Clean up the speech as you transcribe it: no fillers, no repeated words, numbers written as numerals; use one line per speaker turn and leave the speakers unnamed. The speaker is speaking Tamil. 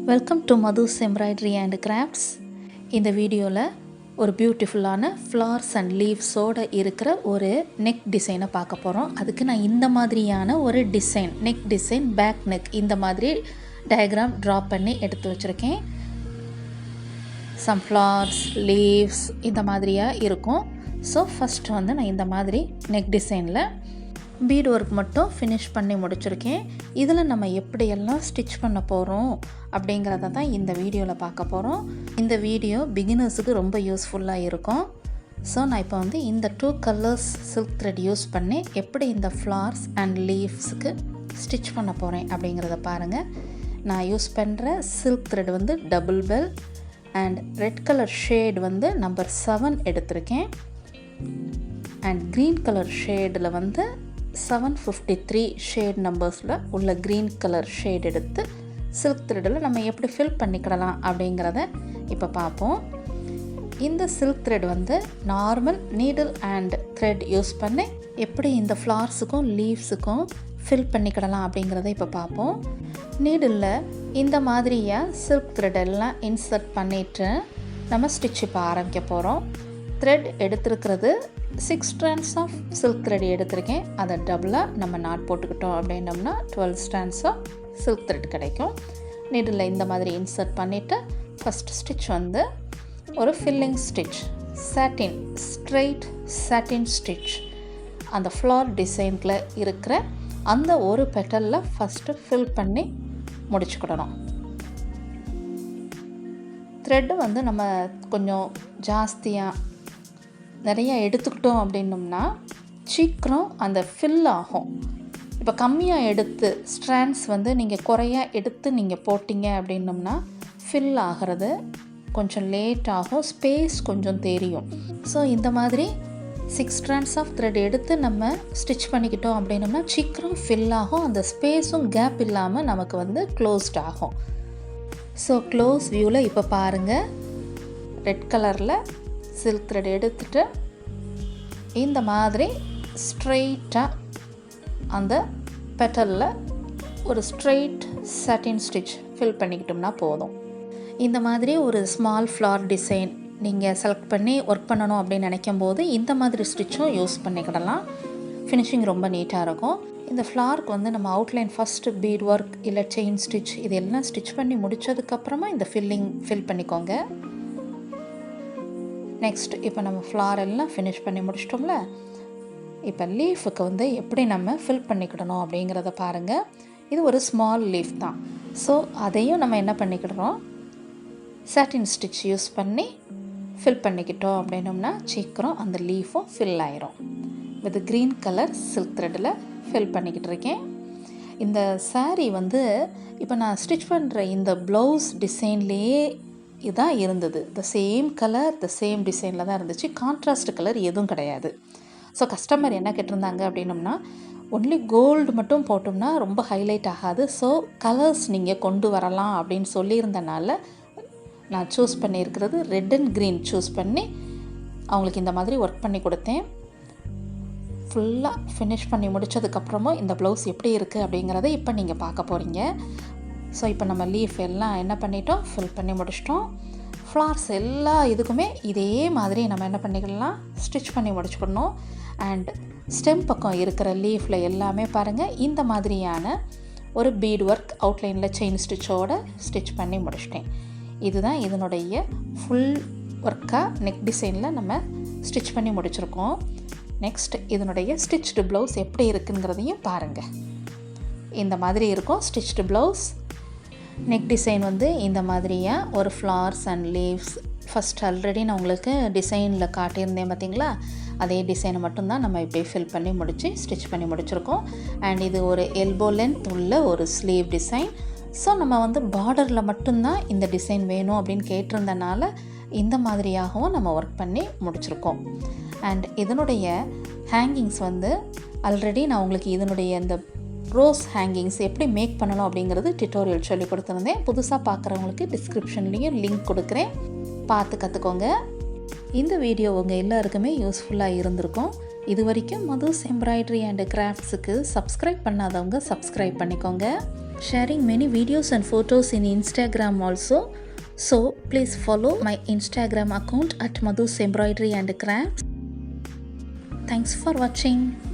Welcome to MathusEmbroideryCrafts. இந்த வீடியோவில் ஒரு பியூட்டிஃபுல்லான ஃப்ளவர்ஸ் அண்ட் லீவ்ஸோடு இருக்கிற ஒரு நெக் டிசைனை பார்க்க போகிறோம். அதுக்கு நான் இந்த மாதிரியான ஒரு design, neck design, back neck இந்த மாதிரி டயக்ராம் ட்ரா பண்ணி எடுத்து வச்சுருக்கேன். சம் ஃப்ளவர்ஸ், லீவ்ஸ் இந்த மாதிரியாக இருக்கும். ஸோ ஃபஸ்ட்டு வந்து நான் இந்த மாதிரி நெக் டிசைனில் பீட் ஒர்க் மட்டும் ஃபினிஷ் பண்ணி முடிச்சிருக்கேன். இதில் நம்ம எப்படியெல்லாம் ஸ்டிச் பண்ண போகிறோம் அப்படிங்கிறத தான் இந்த வீடியோவில் பார்க்க போகிறோம். இந்த வீடியோ பிகினர்ஸுக்கு ரொம்ப யூஸ்ஃபுல்லாக இருக்கும். ஸோ நான் இப்போ வந்து இந்த 2 கலர்ஸ் சில்க் த்ரெட் யூஸ் பண்ணி எப்படி இந்த ஃப்ளவர்ஸ் அண்ட் லீவ்ஸுக்கு ஸ்டிச் பண்ண போகிறேன் அப்படிங்கிறத பாருங்கள். நான் யூஸ் பண்ணுற சில்க் த்ரெட் வந்து double bell and red colour shade வந்து நம்பர் 7 எடுத்திருக்கேன். அண்ட் க்ரீன் கலர் ஷேடில் வந்து 753 ஷேட் நம்பர்ஸில் உள்ள க்ரீன் கலர் ஷேட் எடுத்து சில்க் த்ரெட்டில் நம்ம எப்படி ஃபில் பண்ணிக்கிடலாம் அப்படிங்கிறத இப்போ பார்ப்போம். இந்த சில்க் த்ரெட் வந்து normal needle and thread use பண்ணி எப்படி இந்த ஃப்ளவர்ஸுக்கும் லீவ்ஸுக்கும் ஃபில் பண்ணிக்கிடலாம் அப்படிங்கிறத இப்போ பார்ப்போம். நீடிலில் இந்த மாதிரியாக சில்க் த்ரெட் எல்லாம் இன்சர்ட் பண்ணிவிட்டு நம்ம ஸ்டிச் இப்போ ஆரம்பிக்க போகிறோம். த்ரெட் எடுத்துருக்கிறது 6 strands ஆஃப் சில்க் த்ரெட் எடுத்திருக்கேன். அதை டபுளாக நம்ம நாட் போட்டுக்கிட்டோம் அப்படின்னோம்னா 12 strands ஆஃப் சில்க் த்ரெட் கிடைக்கும். நீடில் இந்த மாதிரி இன்சர்ட் பண்ணிவிட்டு ஃபஸ்ட் ஸ்டிச் வந்து ஒரு filling stitch, satin, straight satin stitch அந்த ஃப்ளவர் டிசைனில் இருக்கிற அந்த ஒரு பெட்டலில் ஃபஸ்ட்டு ஃபில் பண்ணி முடிச்சுக்கிடணும். த்ரெட்டு வந்து நம்ம கொஞ்சம் ஜாஸ்தியாக நிறையா எடுத்துக்கிட்டோம் அப்படின்னோம்னா சீக்கிரம் அந்த ஃபில் ஆகும். இப்போ கம்மியாக எடுத்து ஸ்ட்ராண்ட்ஸ் வந்து நீங்கள் குறையா எடுத்து நீங்கள் போட்டிங்க அப்படின்னோம்னா ஃபில் ஆகிறது கொஞ்சம் லேட் ஆகும், ஸ்பேஸ் கொஞ்சம் தெரியும். ஸோ இந்த மாதிரி 6 strands ஆஃப் த்ரெட் எடுத்து நம்ம ஸ்டிச் பண்ணிக்கிட்டோம் அப்படின்னோம்னா சீக்கிரம் ஃபில் ஆகும், அந்த ஸ்பேஸும் கேப் இல்லாமல் நமக்கு வந்து க்ளோஸ்ட் ஆகும். ஸோ க்ளோஸ் வியூவில் இப்போ பாருங்கள், ரெட் கலரில் சில்க் த்ரெட் எடுத்துட்டு இந்த மாதிரி ஸ்ட்ரெயிட்டாக அந்த பெட்டலில் ஒரு ஸ்ட்ரெயிட் சாட்டின் ஸ்டிச் ஃபில் பண்ணிக்கிட்டோம்னா போதும். இந்த மாதிரி ஒரு ஸ்மால் ஃப்ளவர் டிசைன் நீங்கள் செலக்ட் பண்ணி ஒர்க் பண்ணணும் அப்படின்னு நினைக்கும் போது இந்த மாதிரி ஸ்டிச்சும் யூஸ் பண்ணிக்கிடலாம். ஃபினிஷிங் ரொம்ப நீட்டாக இருக்கும். இந்த ஃப்ளவருக்கு வந்து நம்ம அவுட்லைன் ஃபஸ்ட்டு பீட் ஒர்க் இல்லை செயின் ஸ்டிச் இது எல்லாம் ஸ்டிச் பண்ணி முடித்ததுக்கப்புறமா இந்த ஃபில் பண்ணிக்கோங்க. நெக்ஸ்ட் இப்போ நம்ம ஃப்ளவர் எல்லாம் ஃபினிஷ் பண்ணி முடிச்சிட்டோம்ல, இப்போ லீஃபுக்கு வந்து எப்படி நம்ம ஃபில் பண்ணிக்கிடணும் அப்படிங்கிறத பாருங்கள். இது ஒரு ஸ்மால் லீஃப் தான். ஸோ அதையும் நம்ம என்ன பண்ணிக்கிடுறோம், சாட்டின் ஸ்டிச் யூஸ் பண்ணி ஃபில் பண்ணிக்கிட்டோம் அப்படின்னோம்னா சீக்கிரம் அந்த லீஃபும் ஃபில் ஆயிரும். வித் க்ரீன் கலர் சில்க் த்ரெட்டில் ஃபில் பண்ணிக்கிட்டு இருக்கேன். இந்த சாரீ வந்து இப்போ நான் ஸ்டிச் பண்ணுற இந்த ப்ளவுஸ் டிசைன்லேயே இதான் இருந்தது. The same colour, the same டிசைனில் தான் இருந்துச்சு. கான்ட்ராஸ்ட் கலர் எதுவும் கிடையாது. ஸோ கஸ்டமர் என்ன கேட்டிருந்தாங்க அப்படின்னோம்னா ஒன்லி கோல்டு மட்டும் போட்டோம்னா ரொம்ப ஹைலைட் ஆகாது, ஸோ கலர்ஸ் நீங்கள் கொண்டு வரலாம் அப்படின்னு சொல்லியிருந்தனால நான் சூஸ் பண்ணியிருக்கிறது ரெட் அண்ட் க்ரீன் சூஸ் பண்ணி அவங்களுக்கு இந்த மாதிரி ஒர்க் பண்ணி கொடுத்தேன். ஃபுல்லாக ஃபினிஷ் பண்ணி முடித்ததுக்கப்புறமும் இந்த ப்ளவுஸ் எப்படி இருக்குது அப்படிங்கிறத இப்போ நீங்கள் பார்க்க போகிறீங்க. ஸோ இப்போ நம்ம லீஃப் எல்லாம் என்ன பண்ணிட்டோம், ஃபில் பண்ணி முடிச்சிட்டோம். ஃப்ளவர்ஸ் எல்லா இதுக்குமே இதே மாதிரி நம்ம என்ன பண்ணிக்கலாம், ஸ்டிச் பண்ணி முடிச்சுக்கணும். அண்ட் ஸ்டெம் பக்கம் இருக்கிற லீஃபில் எல்லாமே பாருங்கள் இந்த மாதிரியான ஒரு பீட் ஒர்க் அவுட்லைனில் செயின் ஸ்டிச்சோடு ஸ்டிச் பண்ணி முடிச்சிட்டேன். இதுதான் இதனுடைய ஃபுல் ஒர்க்காக நெக் டிசைனில் நம்ம ஸ்டிச் பண்ணி முடிச்சிருக்கோம். நெக்ஸ்ட் இதனுடைய ஸ்டிச்டு ப்ளவுஸ் எப்படி இருக்குங்கிறதையும் பாருங்கள். இந்த மாதிரி இருக்கும் ஸ்டிச்டு ப்ளவுஸ். நெக் டிசைன் வந்து இந்த மாதிரியாக ஒரு flowers and leaves first already நான் உங்களுக்கு டிசைனில் காட்டியிருந்தேன் பார்த்தீங்களா, அதே டிசைனை மட்டும்தான் நம்ம இப்படி ஃபில் பண்ணி முடித்து ஸ்டிச் பண்ணி முடிச்சிருக்கோம். அண்ட் இது ஒரு எல்போ லென்த் உள்ள ஒரு ஸ்லீவ் டிசைன். ஸோ நம்ம வந்து பார்டரில் மட்டும்தான் இந்த டிசைன் வேணும் அப்படின்னு கேட்டிருந்தனால இந்த மாதிரியாகவும் நம்ம ஒர்க் பண்ணி முடிச்சிருக்கோம். அண்ட் இதனுடைய ஹேங்கிங்ஸ் வந்து ஆல்ரெடி நான் உங்களுக்கு இதனுடைய இந்த ரோஸ் ஹேங்கிங்ஸ் எப்படி மேக் பண்ணணும் அப்படிங்கிறது டியூட்டோரியல் சொல்லி கொடுத்துருந்தேன். புதுசாக பார்க்குறவங்களுக்கு டிஸ்கிரிப்ஷன்லேயும் லிங்க் கொடுக்குறேன், பார்த்து கற்றுக்கோங்க. இந்த வீடியோ உங்கள் எல்லாருக்குமே யூஸ்ஃபுல்லாக இருந்திருக்கும். இது வரைக்கும் மதுஸ் எம்ப்ராய்டரி அண்ட் கிராஃப்ட்ஸுக்கு சப்ஸ்கிரைப் பண்ணாதவங்க சப்ஸ்கிரைப் பண்ணிக்கோங்க. sharing many videos and photos in Instagram also. So please follow my Instagram account at MathusEmbroideryCrafts. Thanks for watching.